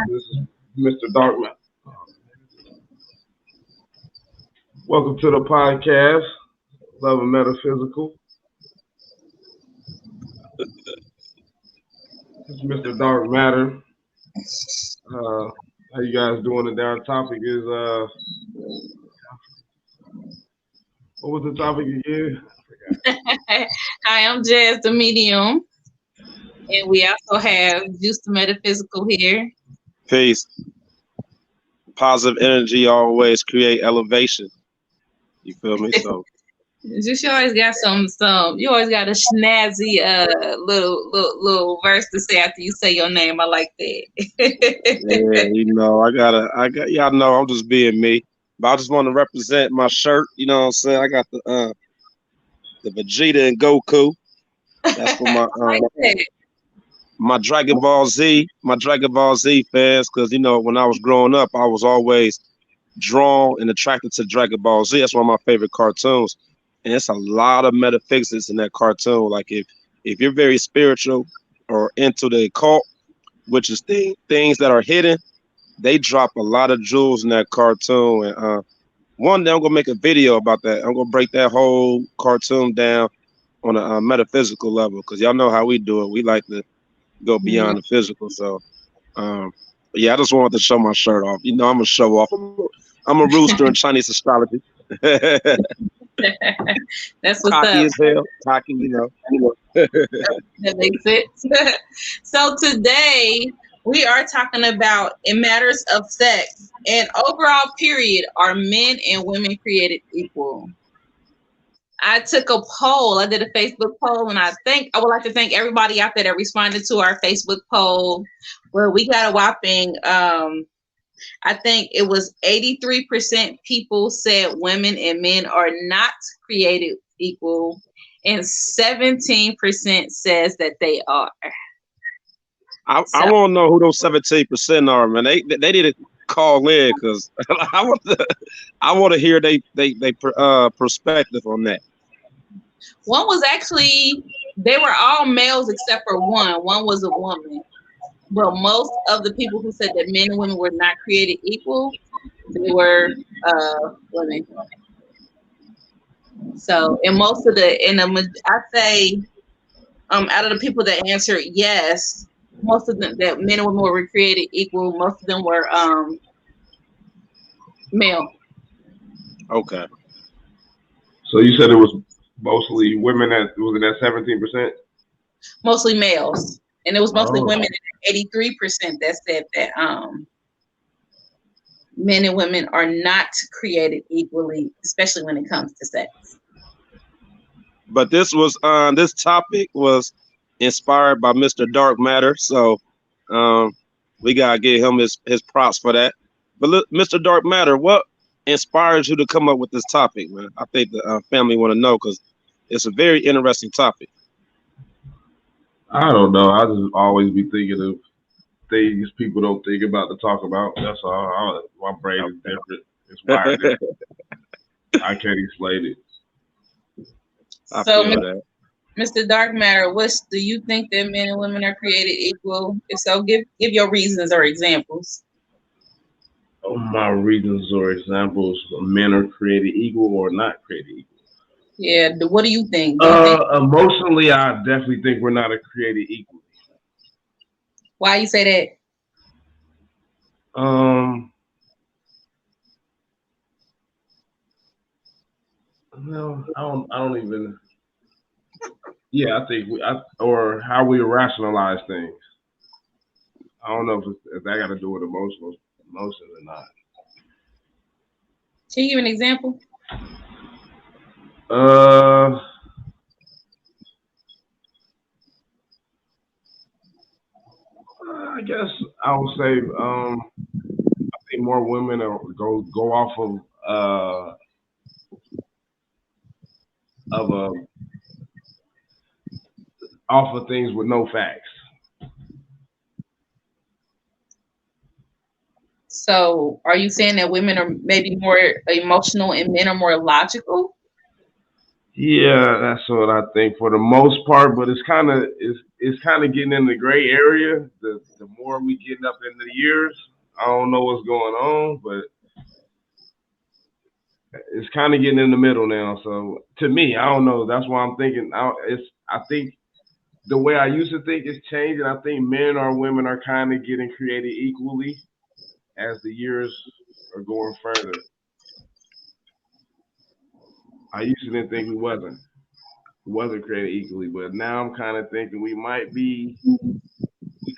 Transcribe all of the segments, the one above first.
This is Mr. Darkman. Welcome to the podcast, Love and Metaphysical. This is Mr. Dark Matter. How you guys doing today? Our topic is what was the topic again? Hi, I'm Jazz, the medium, and we also have Juice the Metaphysical here. Peace. Positive energy always create elevation. You feel me? So Juice, you always got you always got a snazzy little verse to say after you say your name. I like that. yeah, I got y'all know I'm just being me. But I just want to represent my shirt, you know what I'm saying? I got the Vegeta and Goku. That's for my like that. my Dragon Ball Z fans, because you know when I was growing up, I was always drawn and attracted to Dragon Ball Z. That's one of my favorite cartoons, and it's a lot of metaphysics in that cartoon. Like if you're very spiritual or into the occult, which is things that are hidden, they drop a lot of jewels in that cartoon. And one day I'm gonna make a video about that. I'm gonna break that whole cartoon down on a metaphysical level, because y'all know how we do it. We like to go beyond the physical. So, yeah, I just wanted to show my shirt off. You know, I'm a show off. I'm a rooster in Chinese astrology. That's what's Cocky up. as hell. Cocky, you know. That makes sense. So today we are talking about in matters of sex and overall period, are men and women created equal? I took a poll. I did a Facebook poll, and I would like to thank everybody out there that responded to our Facebook poll. Well, we got a whopping, I think it was 83% people said women and men are not created equal, and 17% says that they are. I want to know who those 17% are, man. They need to call in, because I want to hear they perspective on that. One was actually, they were all males except for one. One was a woman. But most of the people who said that men and women were not created equal, they were women. So, and I'd say, out of the people that answered yes, most of them that men and women were created equal. Most of them were male. Okay. So you said it was mostly women was it that 17%? Mostly males. And it was mostly women, 83% that said that men and women are not created equally, especially when it comes to sex. But this topic was inspired by Mr. Dark Matter, so we gotta give him his props for that. But look, Mr. Dark Matter, what inspires you to come up with this topic, man? I think the family want to know, because it's a very interesting topic. I don't know. I just always be thinking of things people don't think about to talk about. That's all. My brain is different. It's wired different. I can't explain it. So, Mr. Dark Matter, do you think that men and women are created equal? If so, give your reasons or examples. My reasons or examples: men are created equal or not created equal. Yeah. What do you think? Emotionally, I definitely think we're not created equally. Why you say that? No, I don't even. Yeah, I think or how we rationalize things. I don't know if that got to do with emotions or not. Can you give an example? I guess I would say I think more women go off of things with no facts. So, are you saying that women are maybe more emotional and men are more logical? Yeah, that's what I think for the most part, but it's kind of getting in the gray area. The more we getting up in the years, I don't know what's going on, but it's kind of getting in the middle now. So to me, I don't know. That's why I'm thinking. I think the way I used to think is changing. I think men or women are kind of getting created equally as the years are going further. I used to didn't think we wasn't created equally, but now I'm kind of thinking we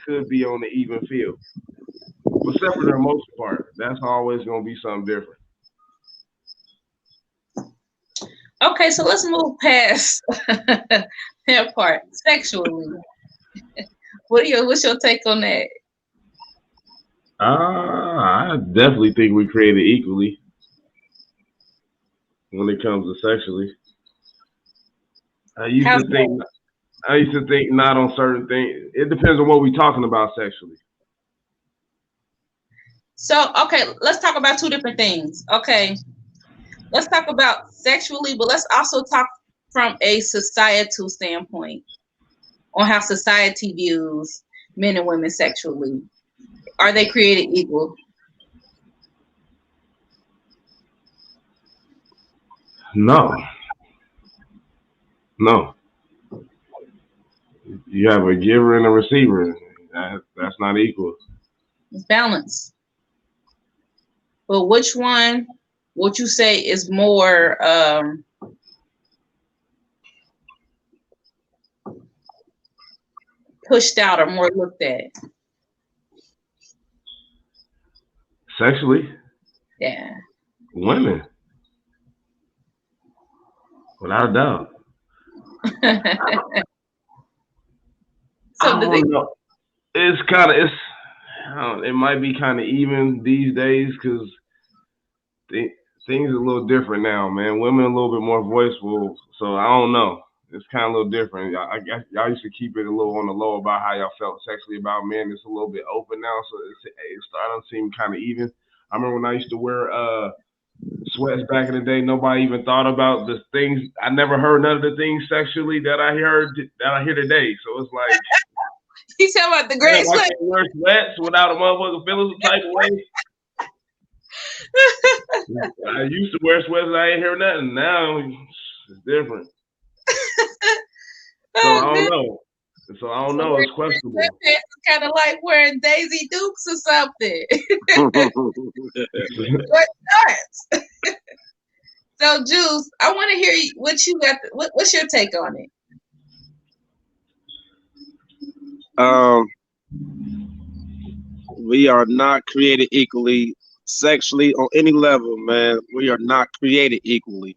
could be on the even field. Except for the most part, that's always gonna be something different. Okay, so let's move past that part. Sexually, what's your take on that? I definitely think we created equally when it comes to sexually. I used How's to that? think I used to think not on certain things. It depends on what we're talking about sexually. So, okay, let's talk about two different things. Okay, let's talk about sexually, but let's also talk from a societal standpoint on how society views men and women sexually. Are they created equal? No, no. You have a giver and a receiver. That's not equal. It's balanced. But which one would you say is more pushed out or more looked at? Sexually, Yeah. women, without a doubt. I So do they? don't know. It's kind of it's. It might be kind of even these days because th- things are a little different now, man. Women are a little bit more voiceful, so I don't know. It's kind of a little different. I guess y'all used to keep it a little on the low about how y'all felt sexually about men. It's a little bit open now, so it's starting to seem kind of even. I remember when I used to wear sweats back in the day. Nobody even thought about the things. I never heard none of the things sexually that I hear today. So it's like, He's talking about the damn, gray I sweat. can't wear sweats without a motherfucker feeling some type of way. I used to wear sweats and I ain't hear nothing. Now it's different. So I Oh, don't good. know. So I don't So know. wearing It's questionable. sweatpants is kind of like wearing Daisy Dukes or something. Short shorts. So, Juice, I want to hear what you got. What's your take on it? um, we are not created equally sexually on any level, man. We are not created equally.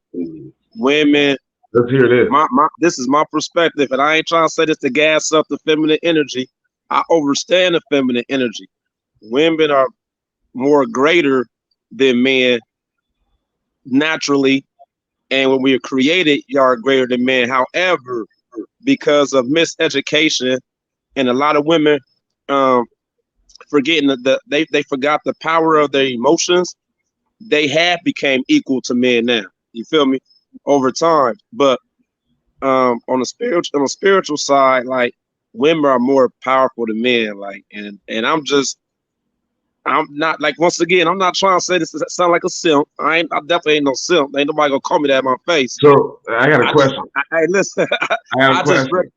Women, Let's hear this. this is my perspective, and I ain't trying to say this to gas up the feminine energy. I understand the feminine energy. Women are more greater than men naturally, and when we are created, you are greater than men. However, because of miseducation and a lot of women um, forgetting they forgot the power of their emotions, they have became equal to men now. You feel me? Over time, but on a spiritual side, like women are more powerful than men. Like, and I'm not like once again, I'm not trying to say this to sound like a simp. I definitely ain't no simp. Ain't nobody gonna call me that in my face. So I got a I just, question. hey, listen, I got a I just, question.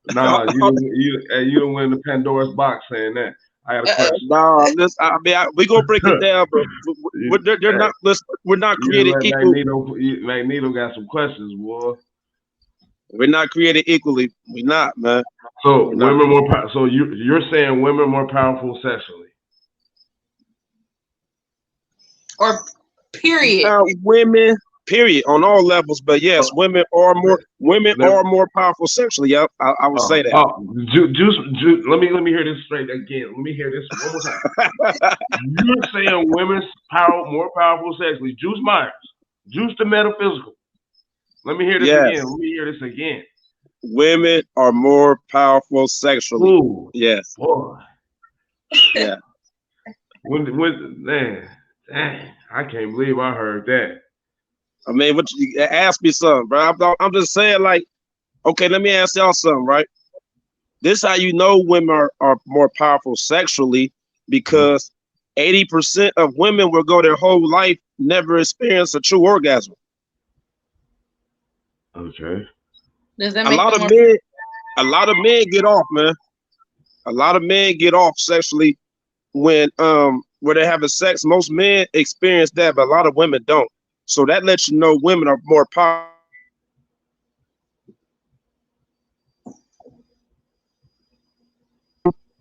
Nah, you don't win the Pandora's box saying that. I got a Uh-oh. question. no, listen. We gonna break it down, but they're Hey, not. Listen, we're not you created let equal. Magneto got some questions, boy. We're not created equally. We're not, man. So We're not. So you're saying women more powerful sexually? Or period. Women, period, on all levels. But yes, Oh, women let, are more powerful sexually. Yep, I would say that. Juice. Let me hear this straight again. Let me hear this one more time. You're saying women's more powerful sexually. Juice Myers, Juice the metaphysical. Let me hear this again. Yes, Let me hear this again. women are more powerful sexually. Ooh, Yes, boy. yeah. Man, dang, I can't believe I heard that. I mean, what you ask me something, bro? I'm just saying, like, okay, let me ask y'all something, right? This how you know women are more powerful sexually Mhm. because 80% of women will go their whole life never experience a true orgasm. Okay. Does that A make lot them of more? men, a lot of men get off, man. A lot of men get off sexually when where they're having sex. Most men experience that, but a lot of women don't. So that lets you know women are more powerful.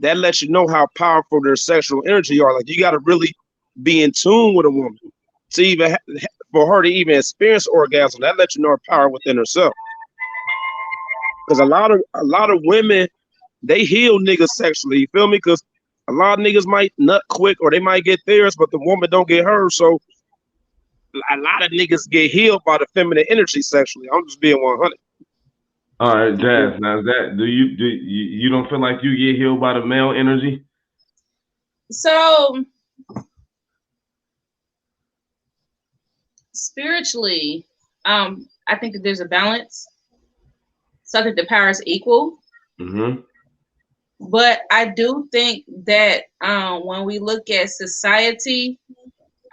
That lets you know how powerful their sexual energy are. Like you got to really be in tune with a woman to even for her to even experience orgasm. That lets you know her power within herself. Because a lot of women they heal niggas sexually. You feel me? Because a lot of niggas might nut quick or they might get theirs, but the woman don't get hers. So a lot of niggas get healed by the feminine energy sexually. I'm just being 100. All right, Jazz. Now, is that do you don't feel like you get healed by the male energy? So spiritually, I think that there's a balance. So I think the power is equal. Mm-hmm. But I do think that when we look at society,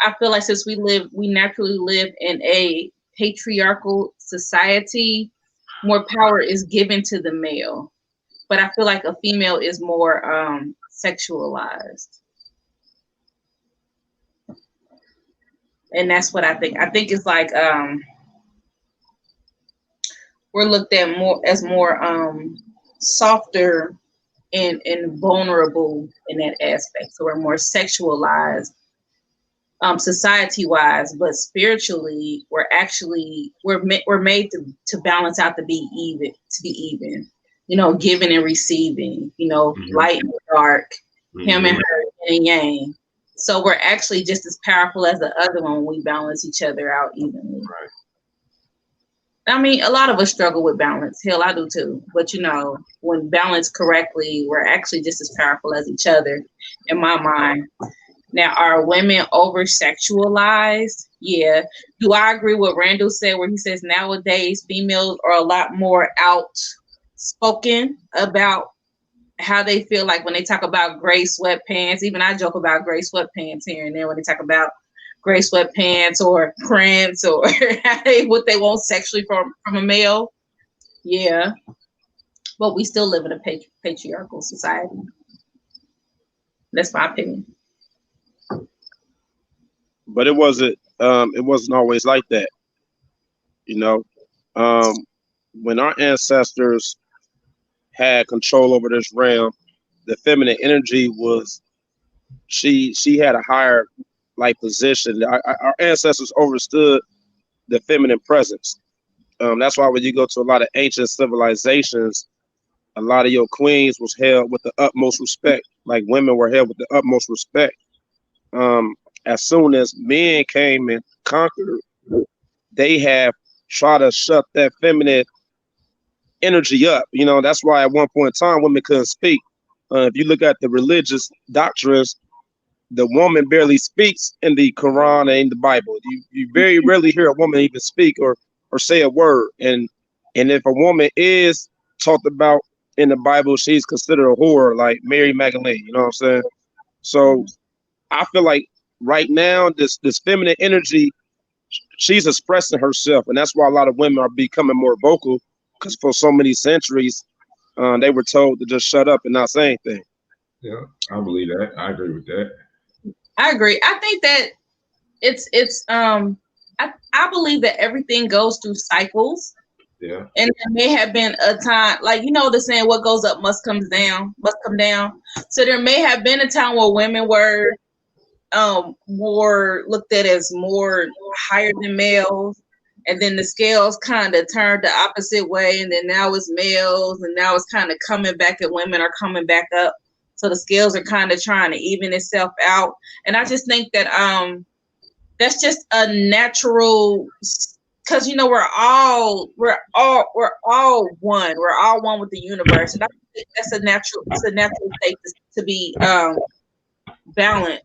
I feel like since we naturally live in a patriarchal society, more power is given to the male. But I feel like a female is more sexualized. And that's what I think. I think it's like we're looked at more as more softer and vulnerable in that aspect. So we're more sexualized society wise, but spiritually we're made to balance out to be even, giving and receiving, Mm-hmm. light and dark, him and Mm-hmm. her, yin and yang. So we're actually just as powerful as the other one when we balance each other out evenly. Right. I mean, a lot of us struggle with balance. Hell, I do too. But when balanced correctly, we're actually just as powerful as each other, in my mind. Now, are women over sexualized? Yeah. Do I agree with Randall said, where he says nowadays females are a lot more outspoken about how they feel like when they talk about gray sweatpants? Even I joke about gray sweatpants here and there when they talk about gray sweatpants or prints or what they want sexually from a male. Yeah. But we still live in a patriarchal society. That's my opinion. But it wasn't always like that, you know. Um, when our ancestors had control over this realm, the feminine energy was she had a higher like position. Our ancestors understood the feminine presence. That's why when you go to a lot of ancient civilizations, a lot of your queens was held with the utmost respect. Like women were held with the utmost respect. Um, as soon as men came and conquered, they have tried to shut that feminine energy up. That's why at one point in time women couldn't speak. If you look at the religious doctrines, the woman barely speaks in the Quran and in the Bible. You very rarely hear a woman even speak or say a word. And if a woman is talked about in the Bible, she's considered a whore, like Mary Magdalene. You know what I'm saying? So I feel like right now this feminine energy, she's expressing herself, and that's why a lot of women are becoming more vocal. Because for so many centuries, they were told to just shut up and not say anything. Yeah, I believe that. I agree with that. I agree. I think that I believe that everything goes through cycles. Yeah. And there may have been a time, like the saying, "What goes up must come down." So there may have been a time where women were more looked at as more higher than males, and then the scales kind of turned the opposite way, and then now it's males, and now it's kind of coming back, and women are coming back up. So the scales are kind of trying to even itself out, and I just think that that's just a natural, because we're all one. We're all one with the universe, and I think that's a natural. It's a natural state to be balanced,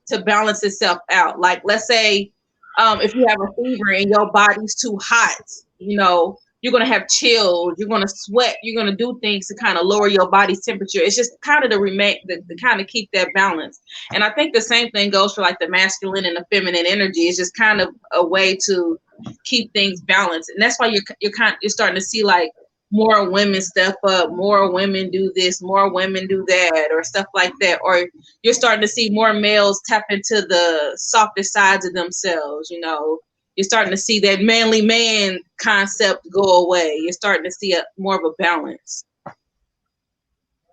to balance itself out. Like let's say If you have a fever and your body's too hot, you're gonna have chills, you're gonna sweat, you're gonna do things to kind of lower your body's temperature. It's just kind of to kind of keep that balance. And I think the same thing goes for like the masculine and the feminine energy. It's just kind of a way to keep things balanced. And that's why you're starting to see like more women step up, more women do this, more women do that, or stuff like that. Or you're starting to see more males tap into the softer sides of themselves. You're starting to see that manly man concept go away. You're starting to see more of a balance.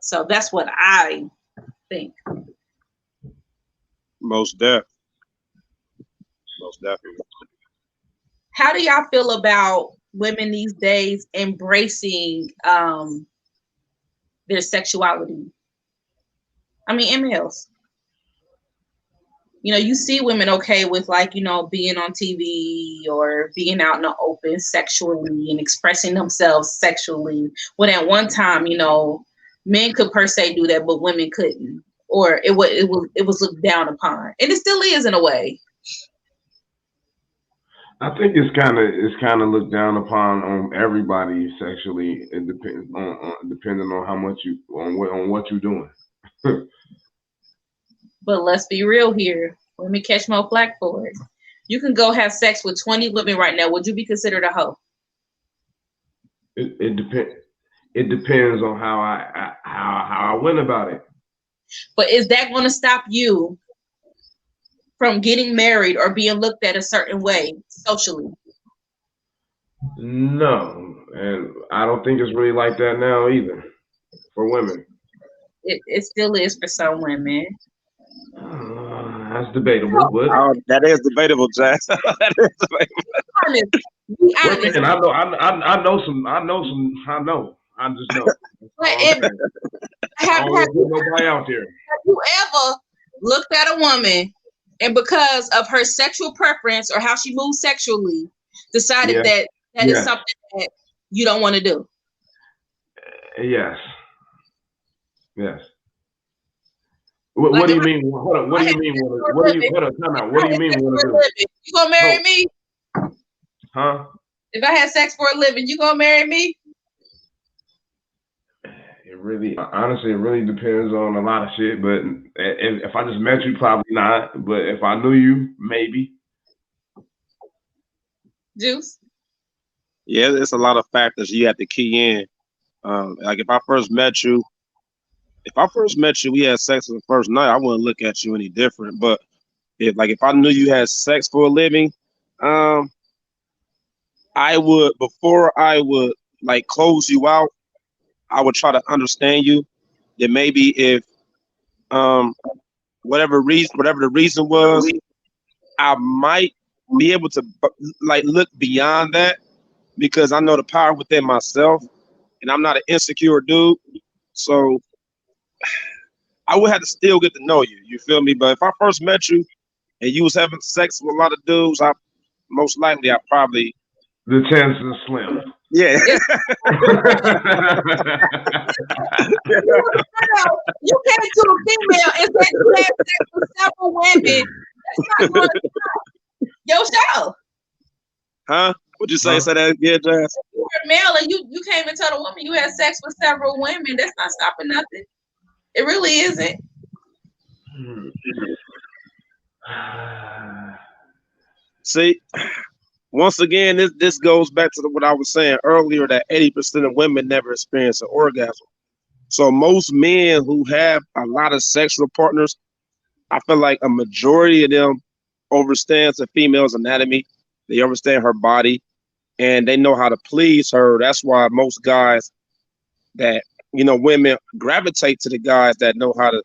So that's what I think. Most definitely. How do y'all feel about women these days embracing their sexuality? I mean, and males. You see women okay with like, being on TV or being out in the open sexually and expressing themselves sexually. When at one time, men could per se do that, but women couldn't, or it was looked down upon, and it still is in a way. I think it's kind of looked down upon on everybody sexually. It depends on depending on how much on what you're doing. But let's be real here. Let me catch more flack for it. You can go have sex with 20 women right now. Would you be considered a hoe? It depends. It depends on how I went about it. But is that going to stop you from getting married or being looked at a certain way socially? No, and I don't think it's really like that now either for women. It still is for some women. That's debatable, but that is debatable, Jazz. That is debatable. Be honest. And I know. I just know. Have nobody out there. Have you ever looked at a woman and because of her sexual preference or how she moves sexually, decided that is something that you don't want to do? Yes. What do you mean? What do you mean? What do you mean? You gonna marry me? Huh? If I had sex for a living, you gonna marry me? Honestly, it really depends on a lot of shit. But if I just met you, probably not. But if I knew you, maybe. Juice? Yeah, it's a lot of factors you have to key in. Like if I first met you, we had sex on the first night, I wouldn't look at you any different. But if I knew you had sex for a living, I would, before I would like close you out, I would try to understand you. Then maybe if whatever the reason was, I might be able to like look beyond that because I know the power within myself and I'm not an insecure dude. So I would have to still get to know you. You feel me? But if I first met you and you was having sex with a lot of dudes, I probably the chances are slim. Yeah. You came to a female and said you had sex with several women. That's not going to your show. Huh? What'd you say? Say that again, Jazz? You were a male and you came and told a woman you had sex with several women. That's not stopping nothing. It really isn't. See, once again, this goes back to what I was saying earlier, that 80% of women never experience an orgasm. So most men who have a lot of sexual partners, I feel like a majority of them understands a female's anatomy. They understand her body and they know how to please her. That's why most guys that, women gravitate to the guys that know how to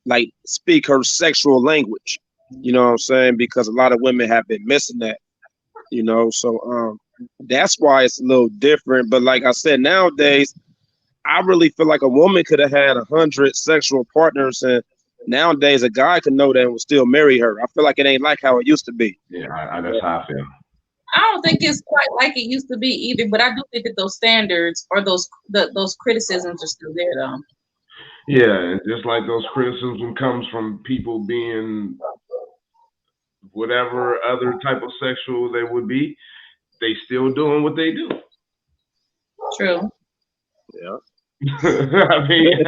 like speak her sexual language. You know what I'm saying? Because a lot of women have been missing that, so that's why it's a little different. But like I said, nowadays, I really feel like a woman could have had 100 sexual partners, and nowadays a guy can know that and will still marry her. I feel like it ain't like how it used to be. Yeah, that's how I feel. I don't think it's quite like it used to be either, but I do think that those standards or those criticisms are still there, though. Yeah, just like those criticism comes from people being whatever other type of sexual they would be, they still doing what they do. True. Yeah. I mean,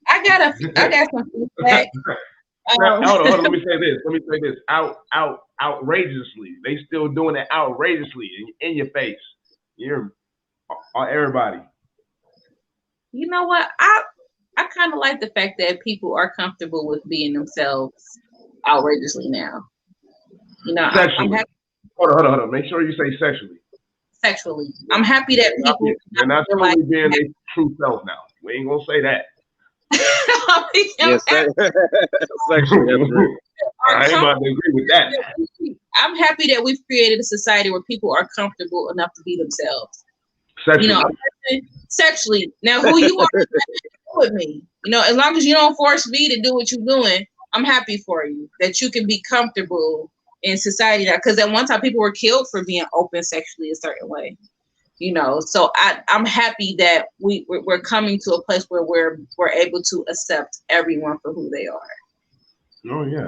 I got some feedback. hold on. Let me say this. Outrageously. They still doing it outrageously in your face. You're everybody. You know what? I kind of like the fact that people are comfortable with being themselves outrageously now. You know, Sexually. I'm happy. Hold on. Make sure you say sexually. Sexually, I'm happy that people. They're not truly being their true self now. We ain't gonna say that. Yes, sexually. I ain't about to agree with that. I'm happy that we've created a society where people are comfortable enough to be themselves. Sexually. You know, sexually. Now, who you are with me? You know, as long as you don't force me to do what you're doing, I'm happy for you that you can be comfortable in society now. Because at one time, people were killed for being open sexually a certain way. You know, so I'm happy that we're coming to a place where we're able to accept everyone for who they are. Oh yeah.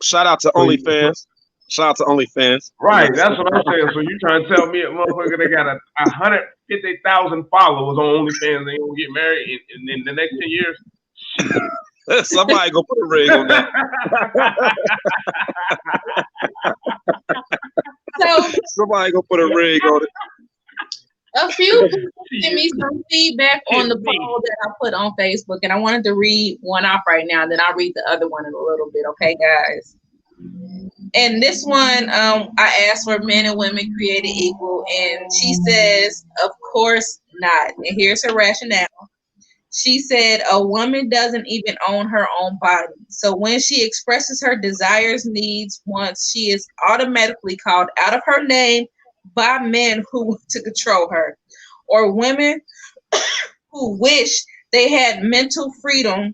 Shout out to OnlyFans. Shout out to OnlyFans. Right, that's what I'm saying. So you trying to tell me a motherfucker they got 150,000 followers on OnlyFans, they gonna get married in the next 10 years? Somebody go put a ring on that. So somebody go put a ring on it. A few people sent me some feedback on the poll that I put on Facebook, and I wanted to read one off right now, and then I'll read the other one in a little bit, okay, guys? And this one, I asked were men and women created equal, and she says, of course not. And here's her rationale. She said, a woman doesn't even own her own body. So when she expresses her desires, needs, wants, she is automatically called out of her name by men who want to control her, or women who wish they had mental freedom.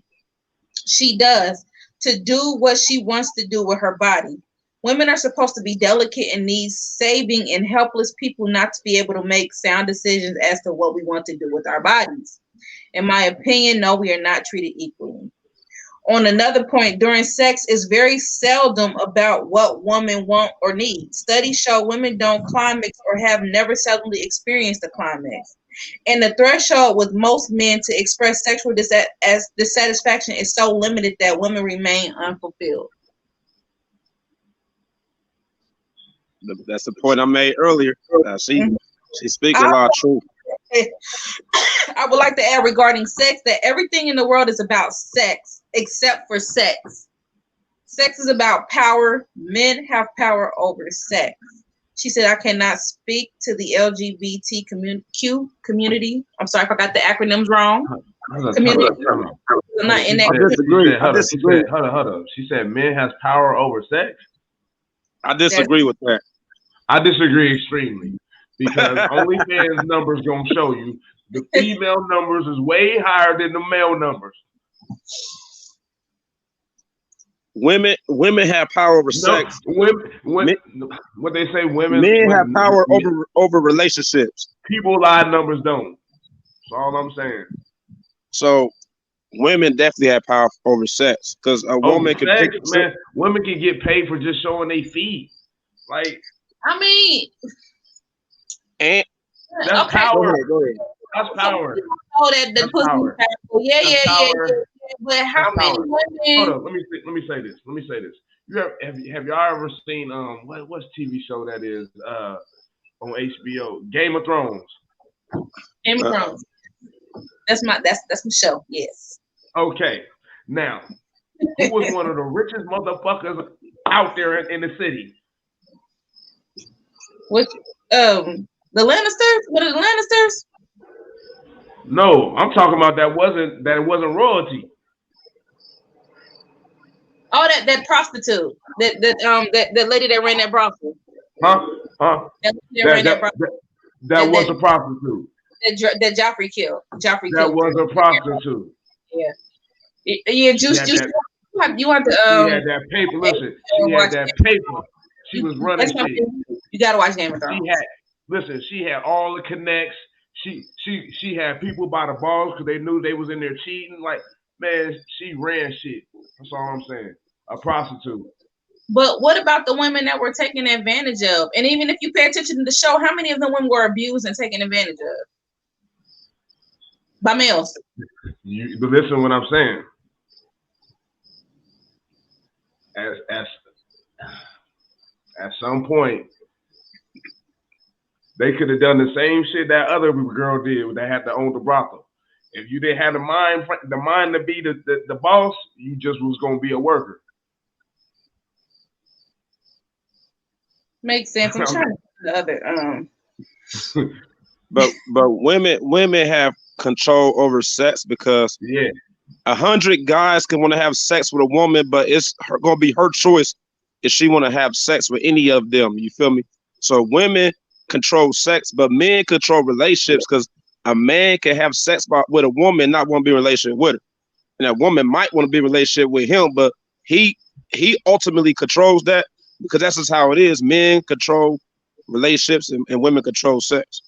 She does to do what she wants to do with her body. Women are supposed to be delicate and need saving and helpless people not to be able to make sound decisions as to what we want to do with our bodies. In my opinion, no, we are not treated equally. On another point, during sex is very seldom about what women want or need. Studies show women don't climax or have never seldomly experienced a climax. And the threshold with most men to express sexual dissatisfaction is so limited that women remain unfulfilled. That's the point I made earlier. She's speaking a lot of truth. I would like to add regarding sex that everything in the world is about sex except for sex. Sex is about power. Men have power over sex. She said, I cannot speak to the LGBT community. I'm sorry if I got the acronyms wrong. Community. I'm not in that. Hold on. She said men has power over sex? I disagree with that. I disagree extremely. Because OnlyFans numbers gonna show you the female numbers is way higher than the male numbers. Women have power over sex. Women, what they say, men have power over relationships. People lie, numbers don't. That's all I'm saying. So women definitely have power over sex because a woman can women can get paid for just showing their feet. Like, I mean. And that's power. Go ahead. That's power. Oh, that the pussy power. Yeah. But how many women? Hold on. Let me say this. Have y'all ever seen what's TV show that is on HBO? Game of Thrones. Game of Thrones. That's my show. Yes. Okay. Now, who was one of the richest motherfuckers out there in the city? Which the Lannisters? What are the Lannisters? No, I'm talking about that it wasn't royalty. Oh, that prostitute. That lady that ran that brothel. Huh? That was a prostitute. That Joffrey killed. That was a prostitute. Yeah. Juice. You want to She had that paper. Listen, she had that paper. She was running shit. You gotta watch Game of Thrones. She had all the connects. She had people by the balls because they knew they was in there cheating. Like, man, she ran shit. That's all I'm saying. a prostitute. But what about the women that were taken advantage of? And even if you pay attention to the show, how many of them women were abused and taken advantage of by males? But listen to what I'm saying. At some point, they could have done the same shit that other girl did. They had to own the brothel. If you didn't have the mind to be the boss, you just was gonna be a worker. Makes sense. I'm trying to the other But women have control over sex because 100 guys can want to have sex with a woman, but it's gonna be her choice if she want to have sex with any of them. You feel me? So women control sex, but men control relationships because a man can have sex with a woman, not want to be in a relationship with her, and that woman might want to be in a relationship with him, but he ultimately controls that because that's just how it is. Men control relationships and women control sex.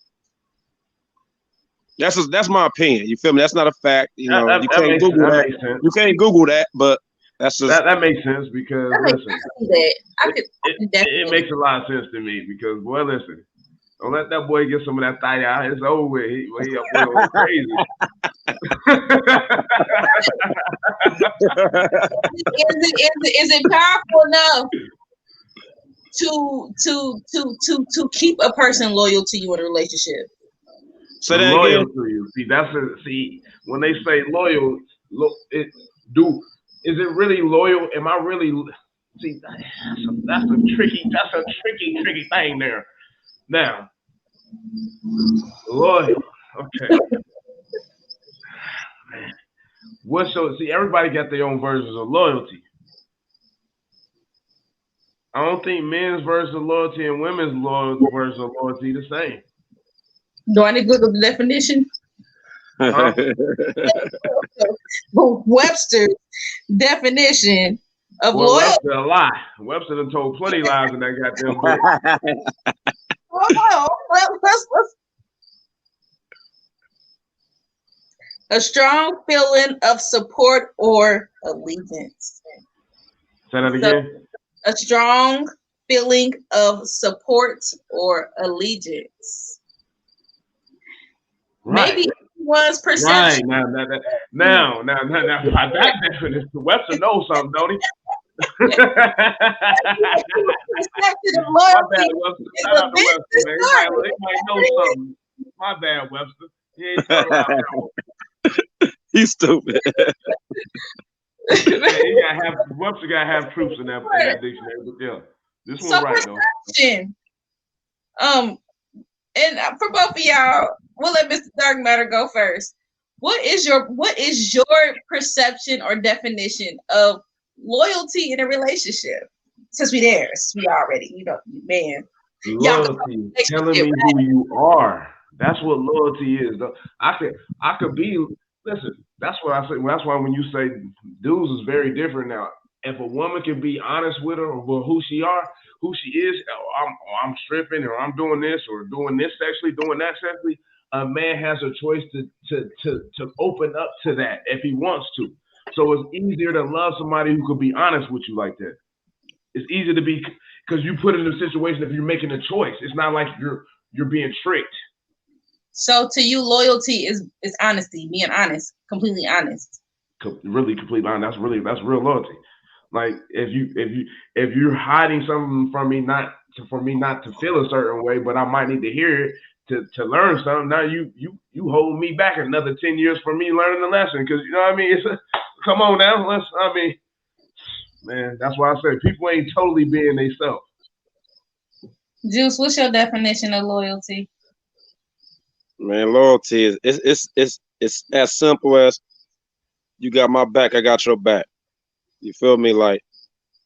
That's my opinion. You feel me? That's not a fact. You know, you can't Google that. You can't Google that, but that's just that makes sense because listen, it makes a lot of sense to me because listen, don't let that boy get some of that thigh out. It's over with. He up going crazy. Is it powerful enough to keep a person loyal to you in a relationship? So that loyal again? To you. See, when they say loyal, is it really loyal? Am I really? See, that's a tricky thing there. Now, loyal. Okay. See, everybody got their own versions of loyalty. I don't think men's version of loyalty and women's version of loyalty the same. Do I need to Google the definition? Webster's definition of loyalty. Webster a lie. Webster done told plenty lies in that goddamn book. A strong feeling of support or allegiance. Say that again. A strong feeling of support or allegiance. Right. Maybe was perception. Right. Now, by that definition, Webster knows something, don't he? Perception of loyalty Shout out to Webster, man. He might know something. My bad, Webster. He ain't talking about that. He's stupid. Webster got to have troops in that dictionary. But yeah, this one right perception. Though. And for both of y'all, we'll let Mr. Dark Matter go first. What is your perception or definition of loyalty in a relationship? Since we already, man. Loyalty, telling me who you are. That's what loyalty is. I could be. Listen, that's what I say. That's why when you say dudes is very different now. If a woman can be honest with her or who she is, I'm stripping or I'm doing this or doing this sexually, doing that sexually, a man has a choice to open up to that if he wants to. So it's easier to love somebody who could be honest with you like that. It's easier to be because you put in a situation if you're making a choice. It's not like you're being tricked. So to you, loyalty is honesty, being honest, completely honest. Really completely honest. That's real loyalty. Like if you're hiding something from me, not to feel a certain way, but I might need to hear it to learn something. Now you hold me back another 10 years from me learning the lesson because you know what I mean. Come on now, man. That's why I say people ain't totally being themselves. Juice, what's your definition of loyalty? Man, loyalty is it's as simple as you got my back, I got your back. You feel me? Like,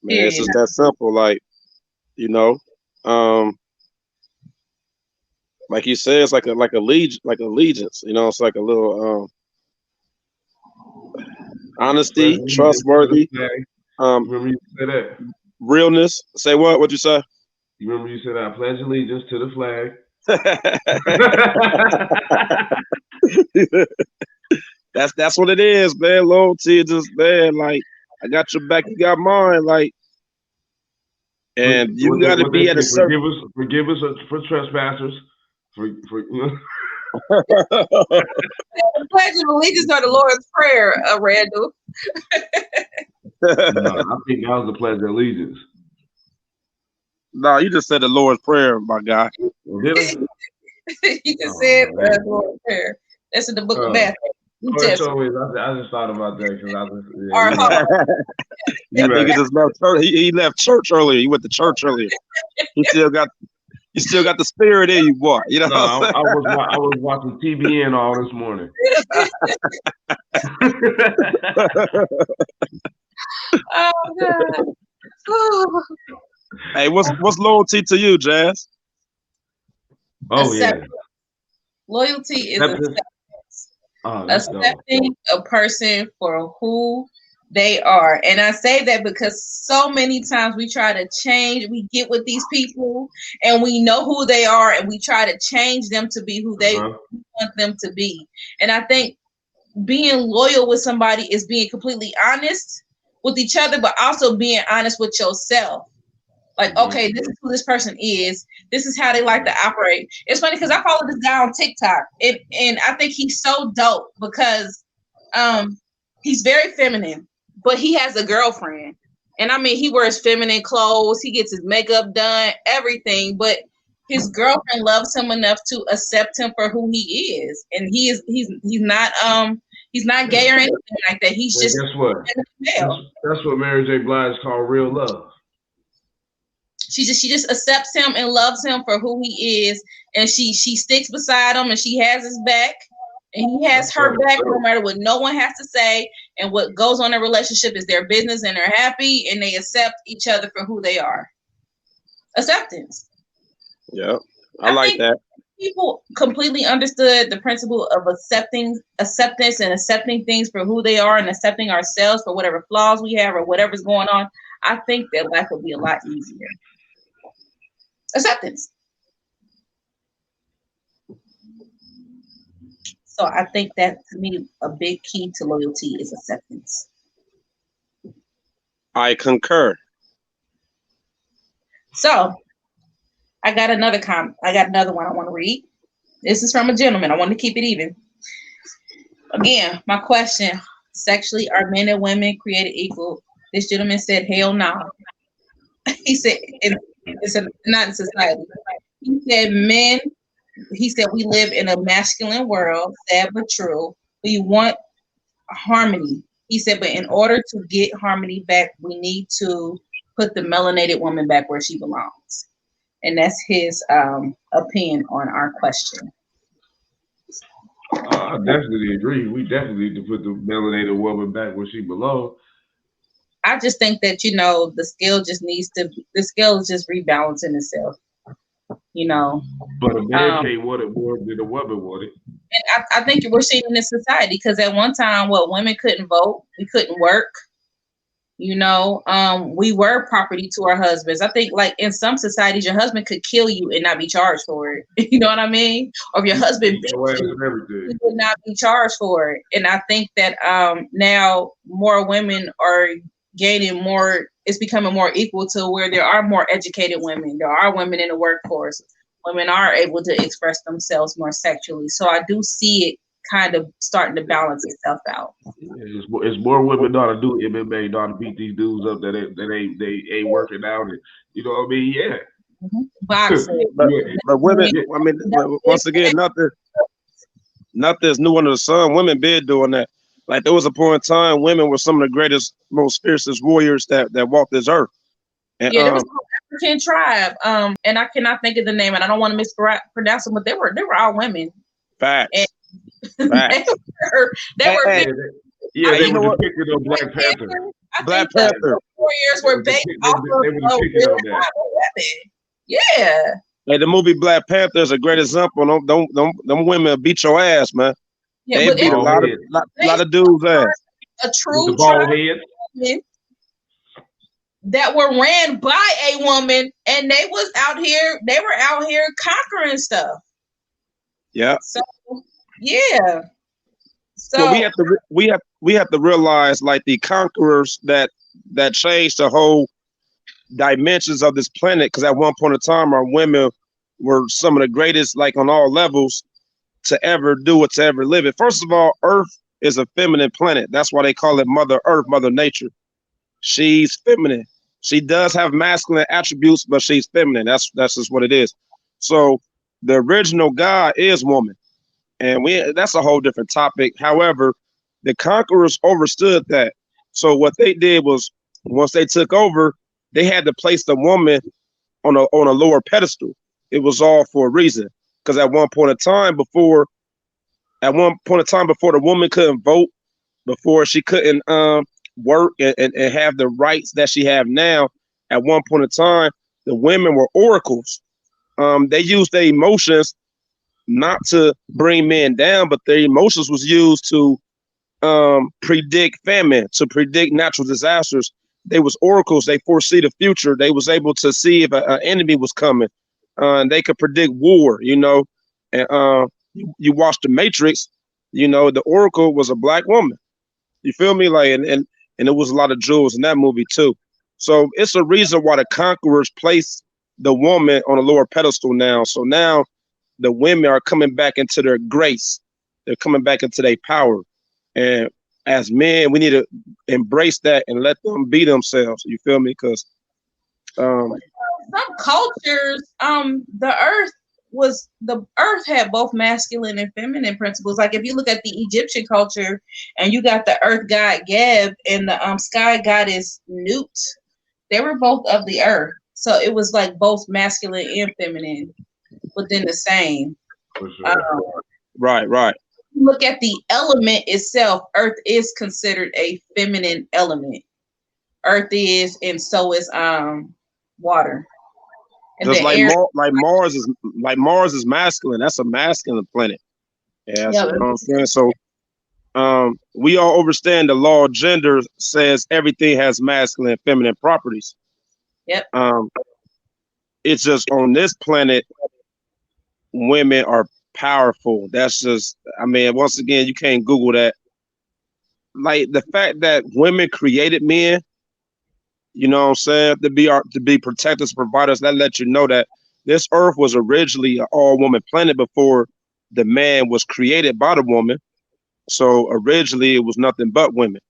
man, it's just that simple. Like, like you said, it's like allegiance. You know, it's like a little honesty, trustworthy. Remember you said that? Realness. Say what? What'd you say? You remember you said I pledge allegiance to the flag. That's what it is, man. Loyalty is just, man, like I got your back. You got mine. Like, and you What got to they be at a say, certain. forgive us for trespassers. For The Pledge of Allegiance or the Lord's Prayer, Randall. No, I think that was the Pledge of Allegiance. No, you just said the Lord's Prayer, my guy. Well, did I? You just said Man. Lord's Prayer. That's in the book of Oh. Matthew. That show is, I just thought about that because I just Or hold on. That nigga just left church. He left church earlier. He went to church earlier. He still got the spirit in you, boy. You know No, what I'm saying? I was watching TBN all this morning. Oh God. Oh. Hey, what's loyalty to you, Jazz? Oh yeah. Loyalty is acceptance. Accepting a person for who they are. And I say that because so many times we try to change, we get with these people and we know who they are and we try to change them to be who they want them to be. And I think being loyal with somebody is being completely honest with each other, but also being honest with yourself. Like, okay, this is who this person is. This is how they like to operate. It's funny because I follow this guy on TikTok, and I think he's so dope because he's very feminine, but he has a girlfriend. And I mean, he wears feminine clothes. He gets his makeup done, everything. But his girlfriend loves him enough to accept him for who he is, and he's not gay or anything like that. He's just guess what? That's what Mary J. Blige called real love. She just accepts him and loves him for who he is, and she sticks beside him and she has his back, and he has her back no matter what no one has to say. And what goes on in a relationship is their business, and they're happy and they accept each other for who they are. Acceptance. Yeah, I like that. People completely understood the principle of acceptance and accepting things for who they are and accepting ourselves for whatever flaws we have or whatever's going on. I think that life would be a lot easier. Acceptance. So I think that to me, a big key to loyalty is acceptance. I concur. So I got another one I want to read. This is from a gentleman. I want to keep it even. Again, my question: sexually, are men and women created equal? This gentleman said, "Hell no." He said, "Not in society." He said, "Men." He said, "We live in a masculine world, sad but true. We want harmony." He said, "But in order to get harmony back, we need to put the melanated woman back where she belongs." And that's his opinion on our question. I definitely agree. We definitely need to put the melanated woman back where she belongs. I just think that, the scale is just rebalancing itself. But a man can't want it more than a woman want it. And I think we're seeing in this society because at one time, women couldn't vote, we couldn't work. We were property to our husbands. I think, like in some societies, your husband could kill you and not be charged for it. You know what I mean? Or if your husband beat you would not be charged for it. And I think that now more women are gaining more. It's becoming more equal to where there are more educated women. There are women in the workforce. Women are able to express themselves more sexually. So I do see it kind of starting to balance itself out. It's more women know how to do MMA, know how to beat these dudes up that they ain't working out. And, you know what I mean? Yeah. Boxing. but women, I mean, once again, nothing's new under the sun. Women been doing that. Like there was a point in time, women were some of the greatest, most fiercest warriors that walked this earth. And, there was an African tribe, and I cannot think of the name, and I don't want to mispronounce them, but they were all women. Facts. They were they were depicted on Black Panther. Black Panther warriors were based off of that. Yeah. Hey, the movie Black Panther is a great example. Them women beat your ass, man. Yeah, they beat a lot of dudes' ass. A true tribe that were ran by a woman, and they were out here conquering stuff. Yeah. So yeah. Well, So we have to realize like the conquerors that changed the whole dimensions of this planet. Because at one point in time, our women were some of the greatest, like on all levels, to ever do it, to ever live it. First of all, Earth is a feminine planet. That's why they call it Mother Earth, Mother Nature. She's feminine. She does have masculine attributes, but she's feminine. That's just what it is. So the original God is woman, and we that's a whole different topic. However, the conquerors understood that. So what they did was once they took over, they had to place the woman on a lower pedestal. It was all for a reason. Because at one point in time before the woman couldn't vote, before she couldn't work and have the rights that she have now, at one point in time, the women were oracles. They used their emotions not to bring men down, but their emotions was used to predict famine, to predict natural disasters. They was oracles. They foresee the future. They was able to see if an enemy was coming. They could predict war, you know. And you watch the Matrix, you know, the oracle was a black woman. You feel me? Like, and it was a lot of jewels in that movie too. So it's a reason why the conquerors place the woman on a lower pedestal now. So now the women are coming back into their grace. They're coming back into their power. And as men, we need to embrace that and let them be themselves. You feel me? Because some cultures, the earth had both masculine and feminine principles. Like if you look at the Egyptian culture and you got the earth god Geb and the sky goddess Nut, they were both of the earth. So it was like both masculine and feminine within the same. For sure. right. Look at the element itself. Earth is considered a feminine element. Earth is, and so is water. And Just the like air. Mars is masculine. That's a masculine planet. Yeah, Yeah, so, you know what I'm saying? So we all understand the law of gender says everything has masculine and feminine properties. yep. It's just on this planet, women are powerful. That's just, I mean, once again, you can't Google that. Like the fact that women created men, you know what I'm saying, to be protectors, providers, that lets you know that this earth was originally an all-woman planet before the man was created by the woman. So originally it was nothing but women.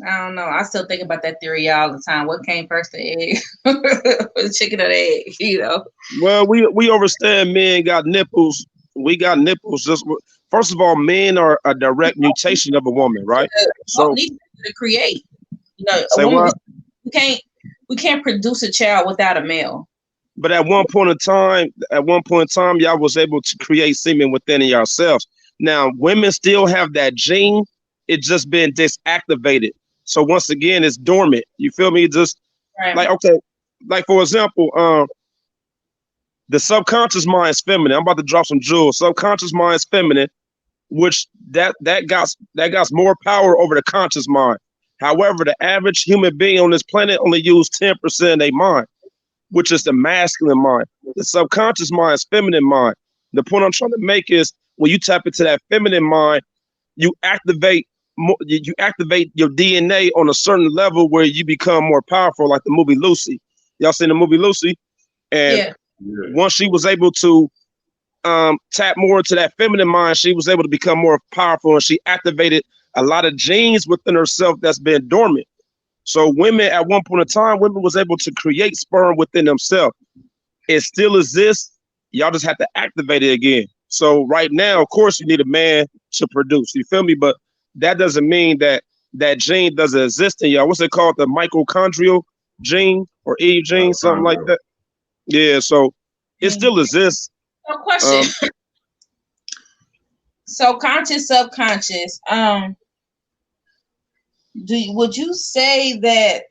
I don't know. I still think about that theory all the time. What came first, the egg, the chicken or the egg? You know. Well, we understand men got nipples. We got nipples. Just first of all, men are a direct mutation of a woman, right? Don't So need to create. You know, a say woman. what? We can't produce a child without a male. But at one point in time, y'all was able to create semen within yourselves. Now, women still have that gene. It's just been disactivated. So once again, it's dormant. You feel me? Just Right. like okay, like for example, the subconscious mind is feminine. I'm about to drop some jewels. Subconscious mind is feminine, which that got more power over the conscious mind. However, the average human being on this planet only use 10% of their mind, which is the masculine mind. The subconscious mind is feminine mind. The point I'm trying to make is when you tap into that feminine mind, you activate you activate your DNA on a certain level where you become more powerful, like the movie Lucy. Y'all seen the movie Lucy? And Yeah. once she was able to tap more into that feminine mind, she was able to become more powerful, and she activated a lot of genes within herself that's been dormant. So women at one point in time, women was able to create sperm within themselves. It still exists. Y'all just have to activate it again. So right now, of course, you need a man to produce. You feel me? But that doesn't mean that that gene doesn't exist in y'all. What's it called? The mitochondrial gene or Eve gene, something like that. Yeah. So it still exists. So question. So conscious, subconscious. Would you say that?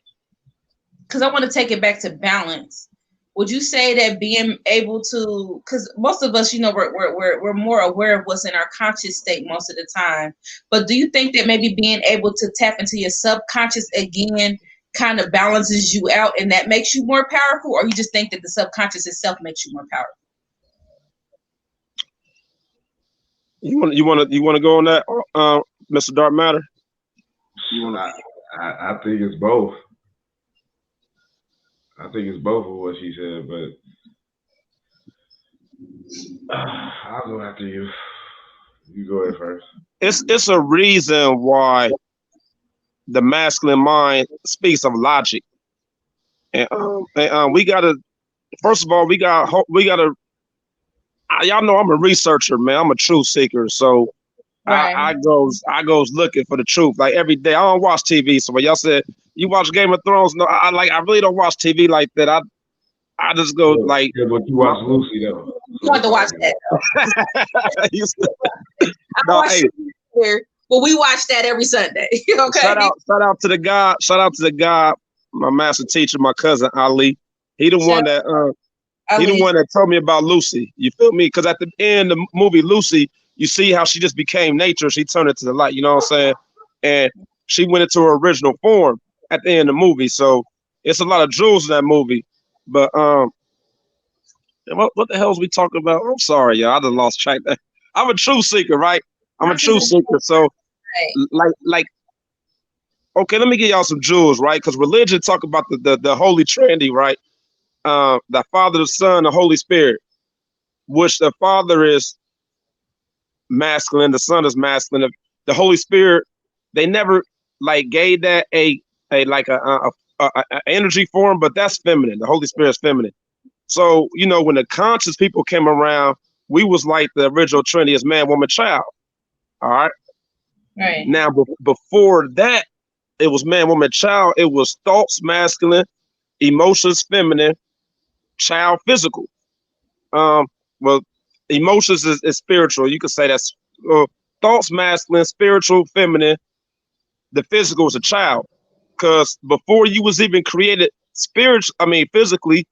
Because I want to take it back to balance. Would you say that being able to, because most of us, you know, we're more aware of what's in our conscious state most of the time. But do you think that maybe being able to tap into your subconscious again kind of balances you out and that makes you more powerful, or you just think that the subconscious itself makes you more powerful? You want to go on that, Mr. Dark Matter? You want I, I think it's both. I think it's both of what she said, but I'll go after you. You go ahead first. it's a reason why the masculine mind speaks of logic, and we gotta first of all we gotta y'all know I'm a researcher, man. I'm a truth seeker, so I, Right. I goes I goes looking for the truth like every day. I don't watch TV, so when y'all said you watch Game of Thrones, no, I really don't watch TV like that. I just go Good. like Good, but you my watch Lucy though. You have to watch that. I used to, I no, watch hey, it here, but we watch that every Sunday. Okay. shout out to the guy, my master teacher, my cousin Ali. He the Shout one that he the Ali. one that told me about Lucy. You feel me? Because at the end of the movie Lucy, you see how she just became nature. She turned into the light. You know what I'm saying? And she went into her original form at the end of the movie. So it's a lot of jewels in that movie. But what the hell is we talking about? I'm sorry, y'all. I just lost track. I'm a truth seeker, right? I'm a truth seeker. So like okay, let me give y'all some jewels, right? Because religion talk about the Holy Trinity, right? The Father, the Son, the Holy Spirit, which the Father is masculine, the Son is masculine. The Holy Spirit, they never like gave that a like a energy form, but that's feminine. The Holy Spirit is feminine. So when the conscious people came around, we was like the original Trinity is man, woman, child. All right. Right. Now before that, it was man, woman, child. It was thoughts masculine, emotions feminine, child physical. Well, emotions is spiritual. You could say that's thoughts masculine, spiritual feminine. The physical is a child, because before you was even created physically,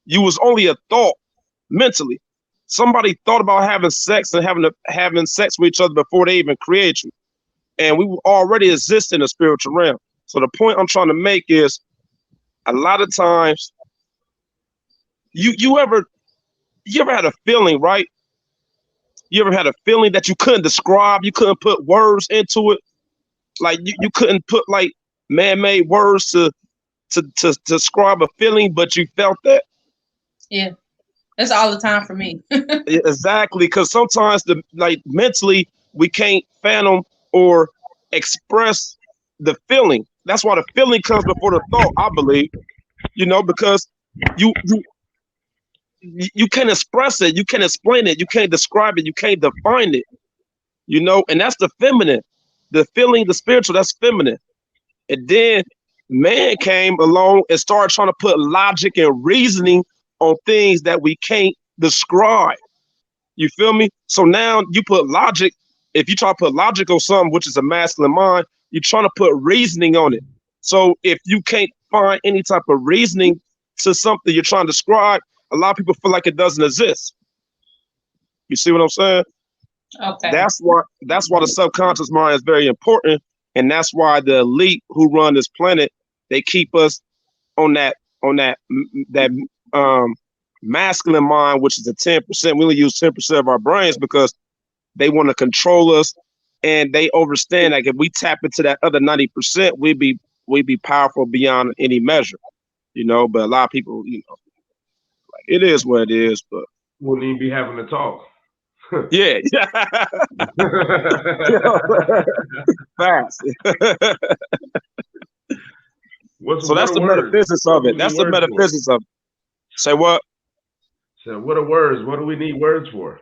you was only a thought mentally. Somebody thought about having sex and having sex with each other before they even created you, and we already exist in the spiritual realm. So the point I'm trying to make is, a lot of times, you ever had a feeling, right? You ever had a feeling that you couldn't describe, you couldn't put words into it, like you couldn't put like man-made words to describe a feeling, but you felt that? Yeah. That's all the time for me. Exactly, because sometimes mentally we can't fathom or express the feeling. That's why the feeling comes before the thought, I believe. Because you you you can't express it, you can't explain it, you can't describe it, you can't define it. And that's the feminine. The feeling, the spiritual, that's feminine. And then man came along and started trying to put logic and reasoning on things that we can't describe. You feel me? So now you put logic. If you try to put logic on something, which is a masculine mind, you're trying to put reasoning on it. So if you can't find any type of reasoning to something you're trying to describe, a lot of people feel like it doesn't exist. You see what I'm saying? Okay. That's why the subconscious mind is very important, and that's why the elite who run this planet, they keep us on that um masculine mind, which is the 10%. We only use 10% of our brains because they want to control us, and they understand that if we tap into that other 90%, we'd be powerful beyond any measure. But a lot of people, like, it is what it is. But Wouldn't even be having to talk. yeah, fast. So What that's are the words? metaphysics What of do it. we need That's the words for? metaphysics of it. Say what? So what are words? What do we need words for?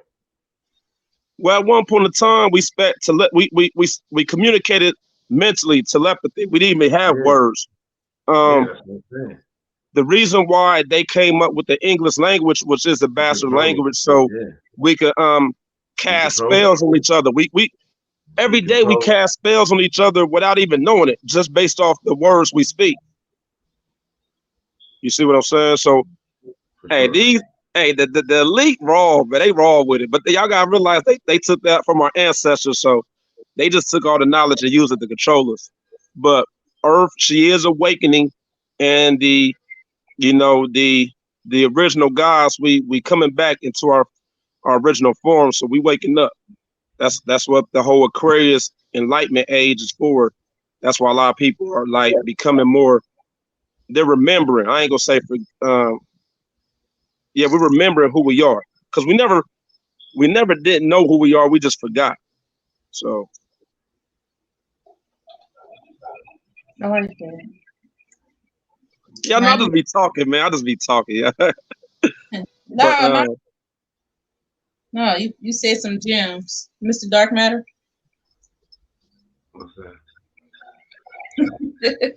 Well, at one point in time, we communicated mentally, telepathy. We didn't even have Yeah, words. yeah, Um, that's what I'm saying. the reason why they came up with the English language, which is the To bastard control us. language, so Yeah, we could we cast control. spells on each other. We We every day we control. cast spells on each other without even knowing it, just based off the words we speak. You see what I'm saying? So For hey, sure. the elite raw, but they raw with it. But y'all gotta realize they took that from our ancestors, so they just took all the knowledge and used it to control us. But Earth, she is awakening, and the original gods, we coming back into our original form, so we waking up. That's what the whole Aquarius enlightenment age is for. That's why a lot of people are like becoming more. They're remembering. I ain't gonna say for. Yeah, we're remembering who we are because we never didn't know who we are. We just forgot. So I like that. yeah, no, I just be talking, man. I just be talking. Yeah, but No, you said some gems, Mr. Dark Matter. What's that? The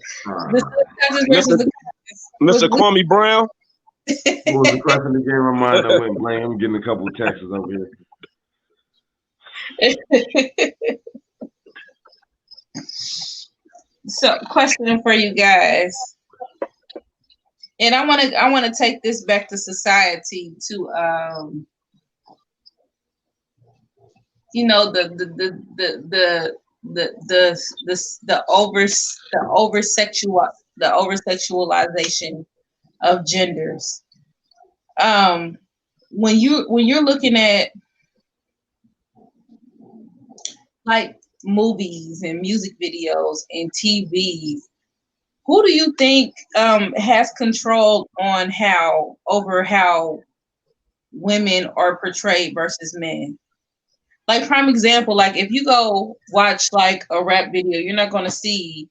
subconscious versus the Mr. Kwame Brown. What was the question again? My mind I went blank. I'm getting a couple of texts over here. So, question for you guys, and I want to take this back to society to you know, the over sexualization of genders. When you're looking at like movies and music videos and TV, who do you think has control on how women are portrayed versus men? Like, prime example, like if you go watch like a rap video, you're not going to see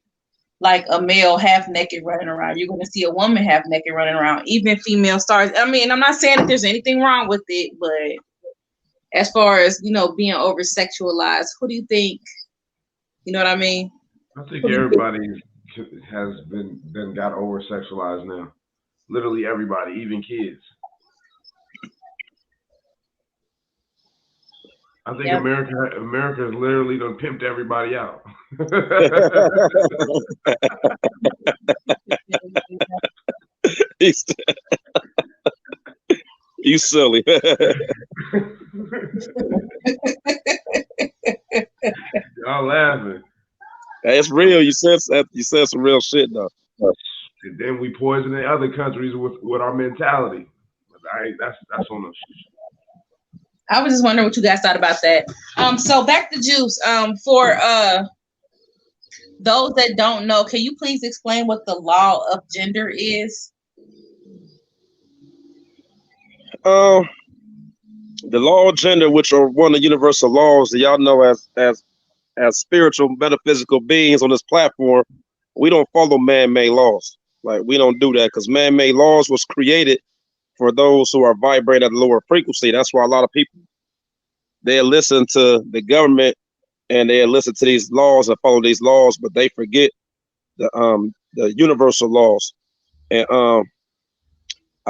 like a male half naked running around. You're going to see a woman half naked running around, even female stars. I mean, I'm not saying that there's anything wrong with it, but as far as, you know, being over sexualized, who do you think, you know what I mean? I think everybody has been got over sexualized now. Literally everybody, even kids. I think America has literally done pimped everybody out. You silly. Y'all laughing. It's real. You said some real shit though. And then we poison the other countries with our mentality. That's on us. I was just wondering what you guys thought about that. So back to Juice. For those that don't know, can you please explain what the law of gender is? The law of gender, which are one of the universal laws that y'all know as spiritual metaphysical beings on this platform, we don't follow man-made laws. Like, we don't do that because man-made laws was created for those who are vibrating at a lower frequency. That's why a lot of people, they listen to the government and they listen to these laws and follow these laws, but they forget the universal laws. And a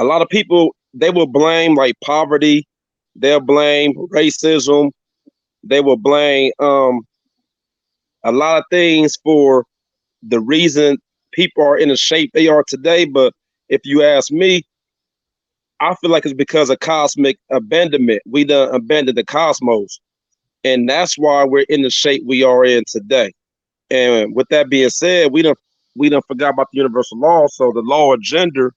lot of people, they will blame like poverty, they'll blame racism, they will blame a lot of things for the reason people are in the shape they are today. But if you ask me, I feel like it's because of cosmic abandonment. We done abandoned the cosmos. And that's why we're in the shape we are in today. And with that being said, we don't forgot about the universal law. So the law of gender,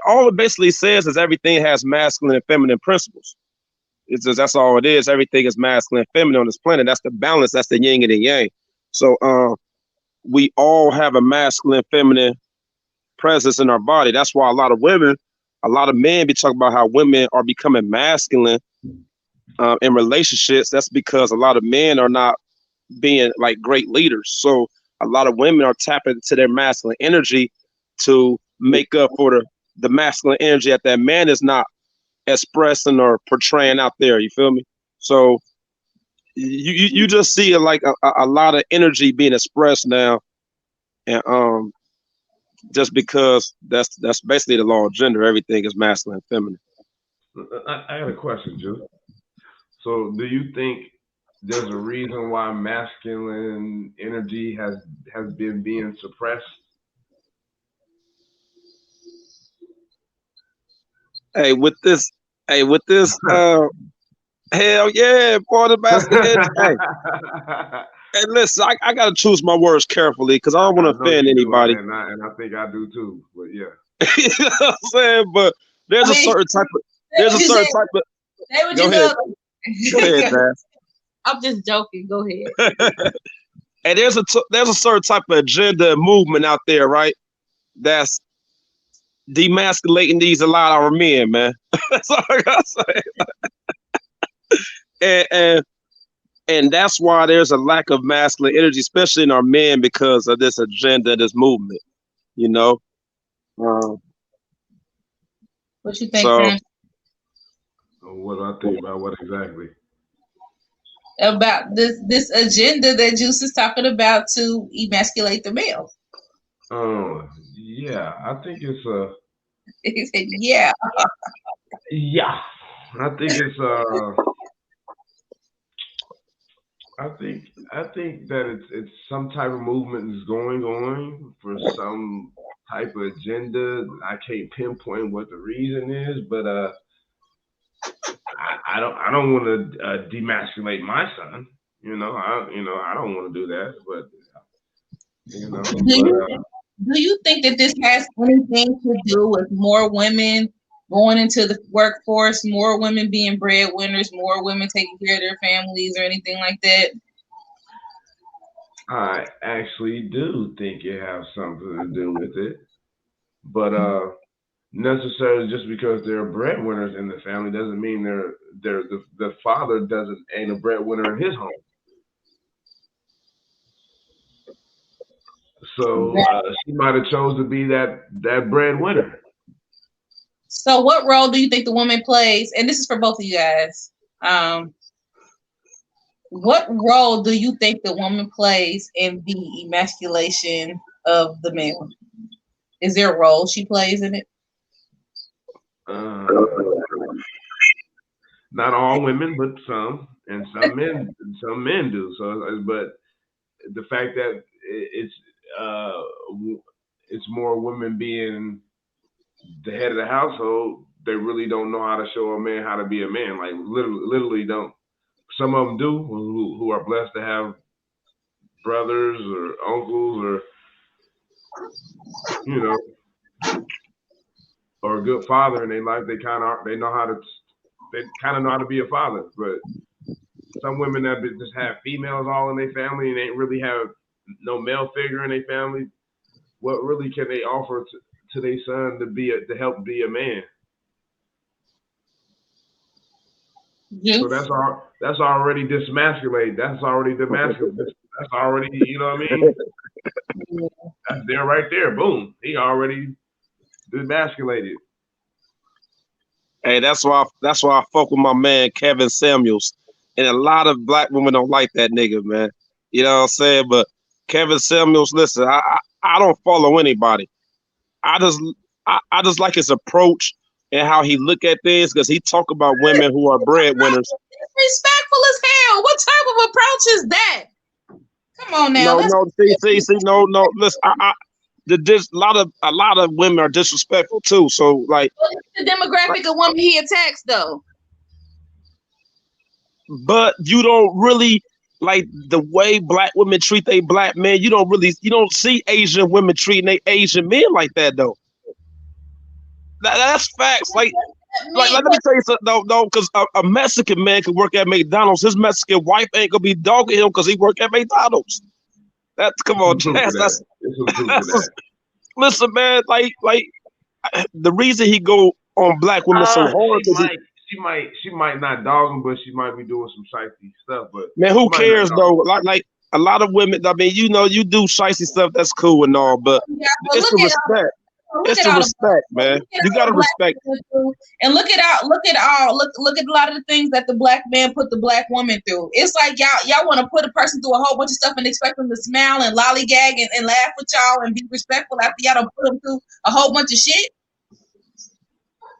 all it basically says is everything has masculine and feminine principles. It's just, that's all it is. Everything is masculine and feminine on this planet. That's the balance. That's the yin and the yang. So we all have a masculine, feminine presence in our body. That's why a lot of men be talking about how women are becoming masculine in relationships. That's because a lot of men are not being like great leaders. So a lot of women are tapping into their masculine energy to make up for the masculine energy that man is not expressing or portraying out there. You feel me? So you just see like a lot of energy being expressed now, and just because that's basically the law of gender. Everything is masculine and feminine. I got a question, Juice. So do you think there's a reason why masculine energy has been being suppressed? Hey, with this, hell yeah, boy, the masculine energy. Hey, listen, I gotta choose my words carefully because I don't want to offend anybody. And I think I do too. But yeah, you know what I'm saying? But there's a certain type of. There's a certain type of. Go ahead, Dad. I'm just joking. Go ahead. And there's a certain type of agenda and movement out there, right? That's demasculating a lot of our men, man. That's all I gotta say. And that's why there's a lack of masculine energy, especially in our men, because of this agenda, this movement. You know. What you think, So Prince? What do I think about what exactly? About this agenda that Juice is talking about to emasculate the male. Yeah, I think it's He said, "Yeah." yeah, I think it's I think that it's some type of movement is going on for some type of agenda. I can't pinpoint what the reason is, but I don't want to demasculate my son. I don't want to do that, but Do you think that this has anything to do with more women going into the workforce, more women being breadwinners, more women taking care of their families, or anything like that? I actually do think it has something to do with it, but necessarily just because they're breadwinners in the family doesn't mean the father doesn't ain't a breadwinner in his home. So she might have chose to be that breadwinner. So, what role do you think the woman plays? And this is for both of you guys. What role do you think the woman plays in the emasculation of the male? Is there a role she plays in it? Not all women, but some, and some men do. So, but the fact that it's more women being the head of the household, they really don't know how to show a man how to be a man. Like literally don't. Some of them do who are blessed to have brothers or uncles or or a good father in their life. They kind of know how to be a father. But some women that just have females all in their family and ain't really have no male figure in their family. What really can they offer to their son to help be a man? Yes. So that's already demasculated. That's already demasculated. That's already, you know what I mean? That's there right there. Boom. He already demasculated. Hey, that's why I fuck with my man Kevin Samuels. And a lot of black women don't like that nigga, man. You know what I'm saying? But Kevin Samuels, listen, I don't follow anybody. I just like his approach and how he look at things, because he talk about women who are breadwinners. Respectful as hell. What type of approach is that? Come on now. No. Listen, a lot of women are disrespectful too. So like, the demographic of women he attacks though. But you don't really like the way black women treat they black men. You don't see Asian women treating they Asian men like that though. That's facts. Like let me tell you something though, because a Mexican man could work at McDonald's. His Mexican wife ain't gonna be dogging him because he work at McDonald's. Come on, that's listen, man. Like the reason he go on black women so hard. She might not dog him, but she might be doing some shifty stuff. But man, who cares though? Like a lot of women. I mean, you do shifty stuff. That's cool and all, but it's the respect. It's the respect, man. You gotta respect. And look at a lot of the things that the black man put the black woman through. It's like y'all want to put a person through a whole bunch of stuff and expect them to smile and lollygag and laugh with y'all and be respectful after y'all don't put them through a whole bunch of shit.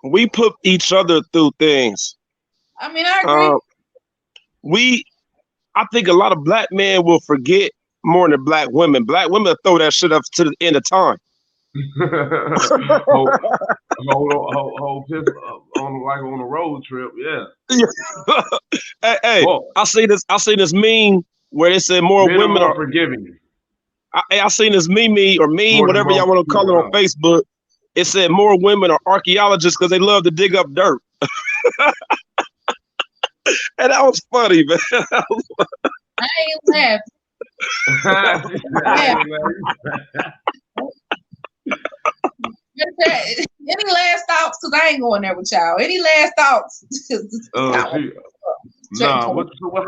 We put each other through things. I mean, I agree. I think a lot of black men will forget more than black women. Black women throw that shit up to the end of time. whole on a road trip, yeah. hey, I seen this meme where they said more women are forgiving. I seen this meme or meme, whatever y'all want to call it on Facebook. It said more women are archaeologists because they love to dig up dirt. And that was funny, man. I ain't laughing. Any last thoughts? Because I ain't going there with y'all. Any last thoughts? No. How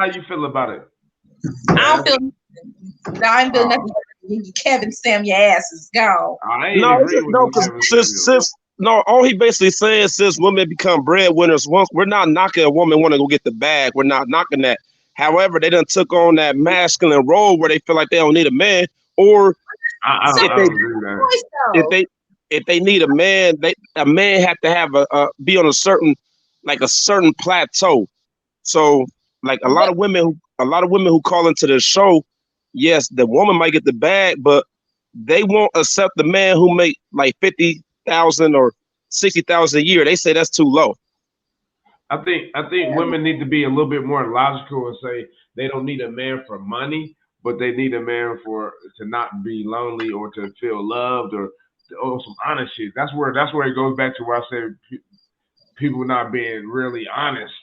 you feel about it? I don't feel. No, I ain't feel nothing. Kevin Sam, your ass is gone. I ain't agree with since all he basically saying, since women become breadwinners, once we're not knocking a woman want to go get the bag. We're not knocking that. However, they done took on that masculine role where they feel like they don't need a man, or if they need a man, a man have to have be on a certain plateau. So like a lot of women who call into the show, yes, the woman might get the bag, but they won't accept the man who make like 50,000 or 60,000 a year. They say that's too low. I think women need to be a little bit more logical and say they don't need a man for money, but they need a man to not be lonely or to feel loved or some honest shit. That's where it goes back to where I said people not being really honest.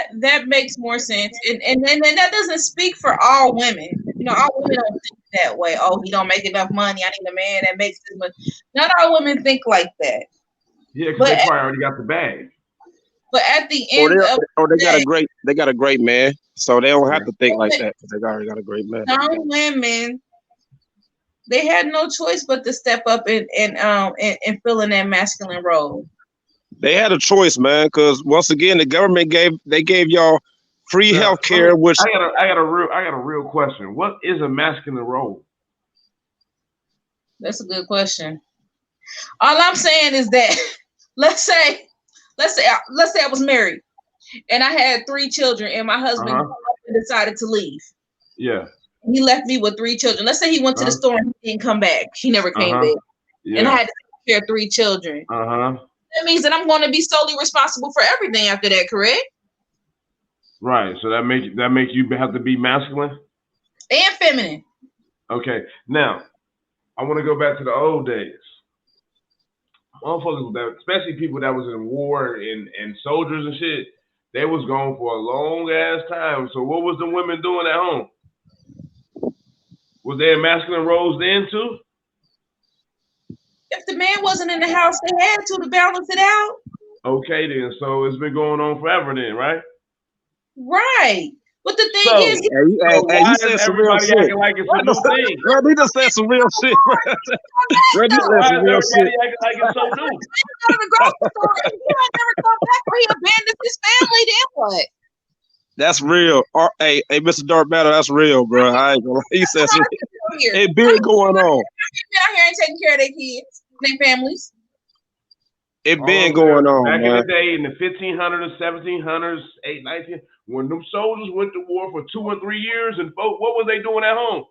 That makes more sense, and that doesn't speak for all women. You know, all women don't think that way. Oh, he don't make enough money. I need a man that makes this much. Not all women think like that. Yeah, because they probably already got the bag. But at the end they got a great man, so they don't have to think like that. They already got a great man. Some women, they had no choice but to step up and fill in that masculine role. They had a choice, man, because once again, the government gave y'all free health care. Which I got a real question. What is a masculine role? That's a good question. All I'm saying is that let's say I was married and I had 3 children and my husband decided to leave. Yeah. He left me with 3 children. Let's say he went to the store and he didn't come back. He never came back. Yeah. And I had to take care of 3 children. That means that I'm going to be solely responsible for everything after that, correct? Right. So that make you have to be masculine and feminine. Okay. Now, I want to go back to the old days. Motherfuckers, especially people that was in war and soldiers and shit, they was gone for a long ass time. So what was the women doing at home? Was there masculine roles then too? If the man wasn't in the house, they had to balance it out. Okay, then. So it's been going on forever then, right? Right. But the thing is, you said some real shit. Acting like it's a new thing? Bro, he just said some real shit. Why is everybody acting like it's so new? He go to the grocery store and he might never come back, or he abandons his family. Then what? That's real. Hey, Mr. Dark Battle, that's real, bro. I ain't gonna lie. He said some. It been going on. Been out here and taking care of their kids, their families. It been going on, back man. in the day, in the 1500s, 1700s, 19, when them soldiers went to war for 2 or 3 years, and what was they doing at home?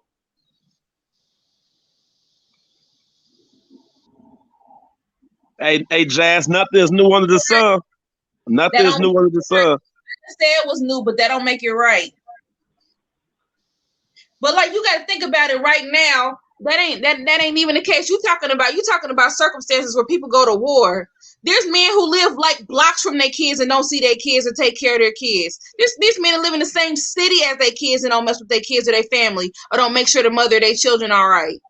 Hey, Jazz, nothing is new under the sun. Nothing is new under the sun. I said it was new, but that don't make it right. But like, you got to think about it right now. That ain't even the case. You talking about circumstances where people go to war. There's men who live like blocks from their kids and don't see their kids or take care of their kids. These men live in the same city as their kids and don't mess with their kids or their family, or don't make sure the mother of their children are all right.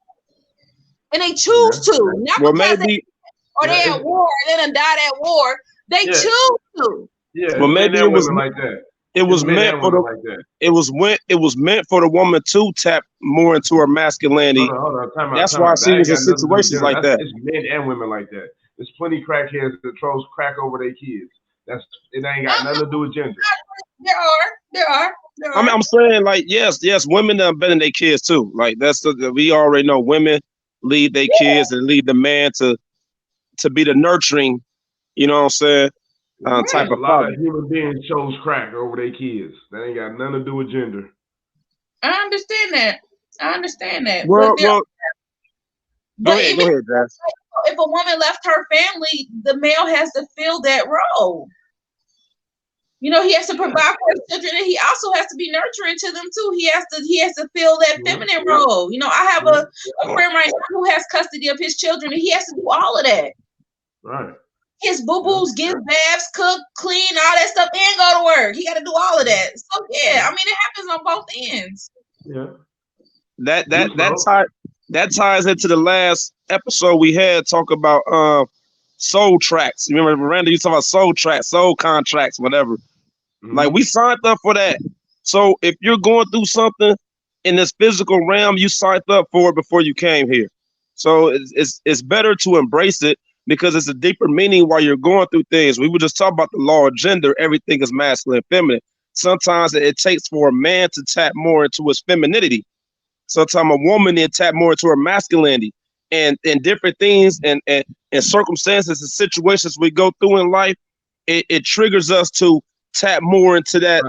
And they choose to. Not because they're at war and they done died at war. They choose to. Yeah. Well, maybe it was like that. It was meant for it was meant for the woman to tap more into her masculinity. Hold on. That's why she was in situations like that. It's men and women like that. There's plenty crackheads that throws crack over their kids. It ain't got nothing to do with gender. There are. I mean, I'm saying, like, yes, women are better than their kids too. Like, we already know women lead their kids and lead the man to be the nurturing. You know what I'm saying? Type of a lot of human beings chose crack over their kids. That ain't got nothing to do with gender. I understand that. Well, go ahead, Jazz. If a woman left her family, the male has to fill that role. You know, he has to provide for his children, and he also has to be nurturing to them too. He has to fill that feminine role. You know, I have a friend right now who has custody of his children, and he has to do all of that. Right. His boo-boos, give baths, cook, clean, all that stuff, and go to work. He got to do all of that. So yeah, I mean, it happens on both ends. Yeah. That ties into the last episode we had, talk about soul tracks. You remember, Miranda, you talking about soul tracks, soul contracts, whatever. Like, we signed up for that. So if you're going through something in this physical realm, you signed up for it before you came here. So it's better to embrace it, because it's a deeper meaning while you're going through things. We were just talking about the law of gender. Everything is masculine and feminine. Sometimes it takes for a man to tap more into his femininity. Sometimes a woman then tap more into her masculinity, and different things and circumstances and situations we go through in life, it triggers us to tap more into that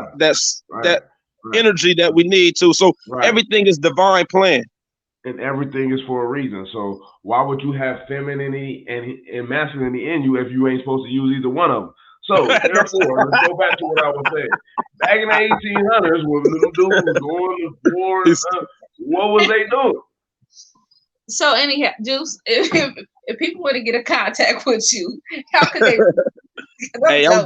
energy that we need to. So everything is divine plan. And everything is for a reason. So why would you have femininity and masculinity in you if you ain't supposed to use either one of them? So therefore, let's go back to what I was saying. Back in the 1800s, when little dudes was going to war, what was they doing? So anyhow, Juice, if people want to get in contact with you, how could they? Hey, I'm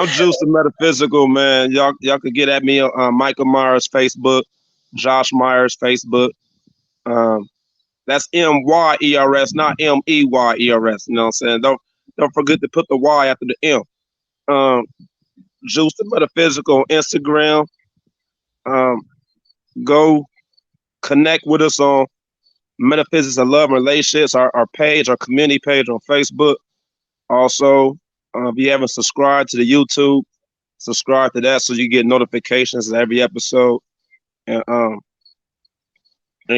Juice the Metaphysical, man. Y'all could get at me on Michael Myers Facebook, Josh Myers Facebook. That's MYERS, not MEYERS. You know what I'm saying? Don't forget to put the Y after the M. Juice the Metaphysical on Instagram. Go connect with us on Metaphysics of Love and Relationships, our page, our community page on Facebook. Also, if you haven't subscribed to the YouTube, subscribe to that so you get notifications of every episode. And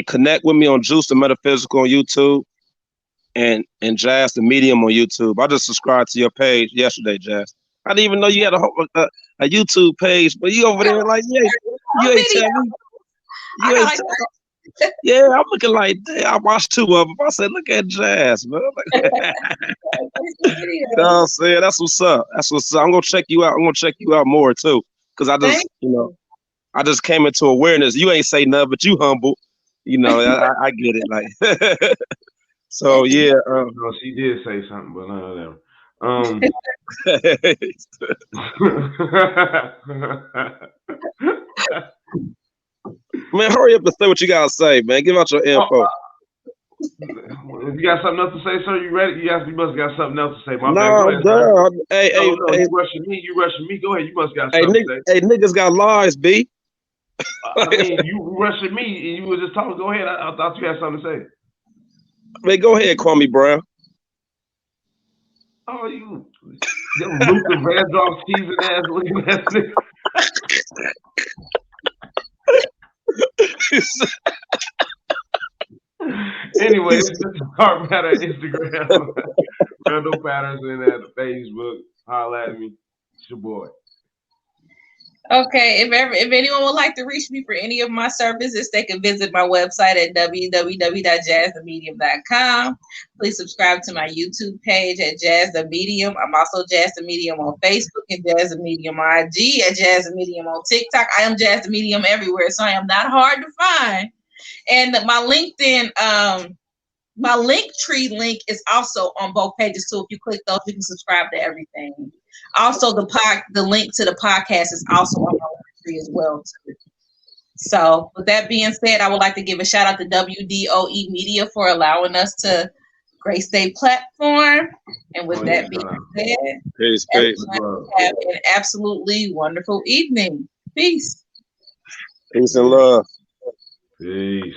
connect with me on Juice the Metaphysical on YouTube and Jazz the Medium on YouTube. I just subscribed to your page yesterday, Jazz. I didn't even know you had a YouTube page, but you over there like, yeah, you ain't telling me. Yeah, I'm looking like, damn, I watched 2 of them. I said, look at Jazz, man. You know what I'm saying? That's what's up. I'm gonna check you out. I'm gonna check you out more too, because I just came into awareness. You ain't say nothing, but you humble. You know, I get it. Like, so yeah. No, she did say something, but none of them. Man, hurry up and say what you gotta say, man. Give out your info. If you got something else to say, sir, you ready? You must got something else to say. My bad. No, hey, you rushing me. Go ahead. You must got something to say. Hey, niggas got lies, B. I mean, you rushing me and you were just talking. Go ahead. I thought you had something to say. Man, go ahead, Kwame Brown. Oh, you Luther Vandross teasing ass looking ass nigga. Anyway, this is Heart Matter Instagram, Randall Patterson at Facebook. Holla at me. It's your boy. Okay, if anyone would like to reach me for any of my services, they can visit my website at www.jazzthemedium.com. Please subscribe to my YouTube page at Jazz the Medium. I'm also Jazz the Medium on Facebook and Jazz the Medium on IG, at Jazz the Medium on TikTok. I am Jazz the Medium everywhere, so I am not hard to find. And my LinkedIn, my Linktree link is also on both pages. So if you click those, you can subscribe to everything. Also, the link to the podcast is also on my Linktree as well too. So with that being said, I would like to give a shout out to WDOE Media for allowing us to grace their platform. And with that being said, peace. Have an absolutely wonderful evening. Peace. Peace and love. Peace.